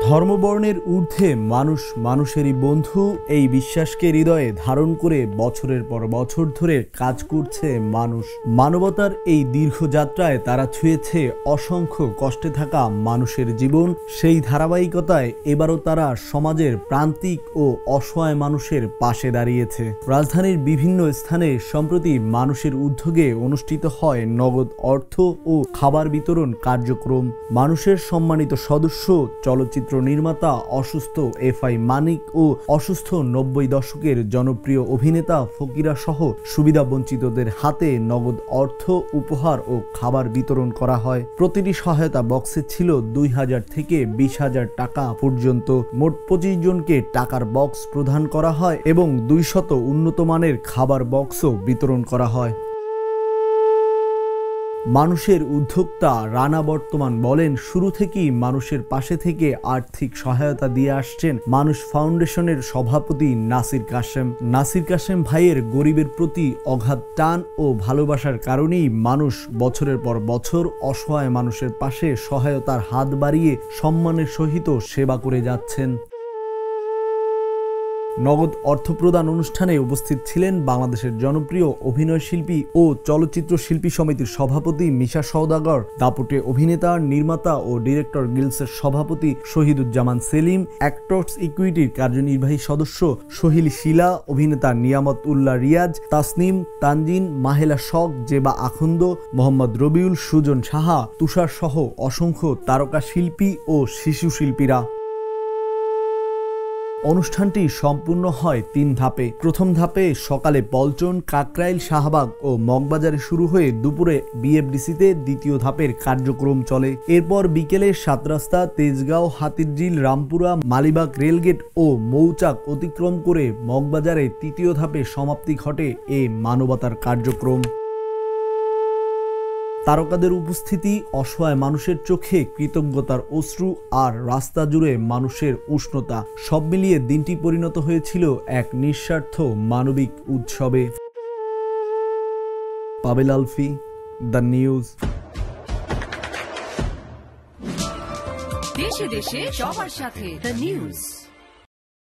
ধর্মবর্ণের ঊর্ধ্বে মানুষ মানুষেরই বন্ধু, এই বিশ্বাসকে হৃদয়ে ধারণ করে বছরের পর বছর ধরে কাজ করছে মানুষ। মানবতার এই দীর্ঘ যাত্রায় তারা ছুঁয়েছে অসংখ্য কষ্টে থাকা মানুষের জীবন। সেই ধারাবাহিকতায় এবারও তারা সমাজের প্রান্তিক ও অসহায় মানুষের পাশে দাঁড়িয়েছে। রাজধানীর বিভিন্ন স্থানে সম্প্রতি মানুষের উদ্যোগে অনুষ্ঠিত হয় নগদ অর্থ ও খাবার বিতরণ কার্যক্রম। মানুষের সম্মানিত সদস্য, চলচ্চিত্র নির্মাতা, অসুস্থ এফআই মানিক ও অসুস্থ 90 দশকের জনপ্রিয় অভিনেতা ফকিরা সহ সুবিধা বঞ্চিতদের হাতে নগদ অর্থ, উপহার ও খাবার বিতরণ করা হয়। প্রতিটি সহায়তা বক্সে ছিল 2000 থেকে 20,000 টাকা পর্যন্ত। মোট 25 জনকে টাকার বক্স প্রদান করা হয় এবং 200 উন্নত মানের খাবার বক্সও বিতরণ করা হয়। মানুষের উদ্যোক্তা রানা বর্তমান বলেন, শুরু থেকেই মানুষের পাশে থেকে আর্থিক সহায়তা দিয়ে আসছেন মানুষ ফাউন্ডেশনের সভাপতি নাসির কাশেম ভাইয়ের গরিবের প্রতি অগাধ টান ও ভালোবাসার কারণেই মানুষ বছরের পর বছর অসহায় মানুষের পাশে সহায়তার হাত বাড়িয়ে সম্মানের সহিত সেবা করে যাচ্ছেন। নগদ অর্থ প্রদান অনুষ্ঠানে উপস্থিত ছিলেন বাংলাদেশের জনপ্রিয় অভিনয় শিল্পী ও চলচ্চিত্র শিল্পী সমিতির সভাপতি মিশা সওদাগর, দাপুটে অভিনেতা, নির্মাতা ও ডিরেক্টর গিল্ডসের সভাপতি শহীদুজ্জামান সেলিম, অ্যাক্টর্স ইকুইটির কার্যনির্বাহী সদস্য সোহিল শিলা, অভিনেতা নিয়ামত উল্লাহ রিয়াজ, তাসনিম, তানজিন, মাহেলা শখ, জেবা আখন্দ, মোহাম্মদ রবিউল, সুজন সাহা, তুষার সহ অসংখ্য তারকা শিল্পী ও শিশু শিল্পীরা। অনুষ্ঠানটি সম্পূর্ণ হয় 3 ধাপে। প্রথম ধাপে সকালে পল্টন, কাকরাইল, শাহবাগ ও মগবাজারে শুরু হয়ে দুপুরে বিএফডিসিতে দ্বিতীয় ধাপের কার্যক্রম চলে। এরপর বিকেলে 7 রাস্তা, তেজগাঁও, হাতিরঝিল, রামপুরা, মালিবাগ রেলগেট ও মৌচাক অতিক্রম করে মগবাজারে তৃতীয় ধাপে সমাপ্তি ঘটে এ মানবতার কার্যক্রম। তারকাদের উপস্থিতি, অসহায় মানুষের চোখে কৃতজ্ঞতার অশ্রু আর রাস্তা জুড়ে মানুষের উষ্ণতা, সব মিলিয়ে দিনটি পরিণত হয়েছিল এক নিঃস্বার্থ মানবিক উৎসবে। পাবেল আলফি, দ্য নিউজ। দেশে দেশে সবার সাথে, দ্য নিউজ।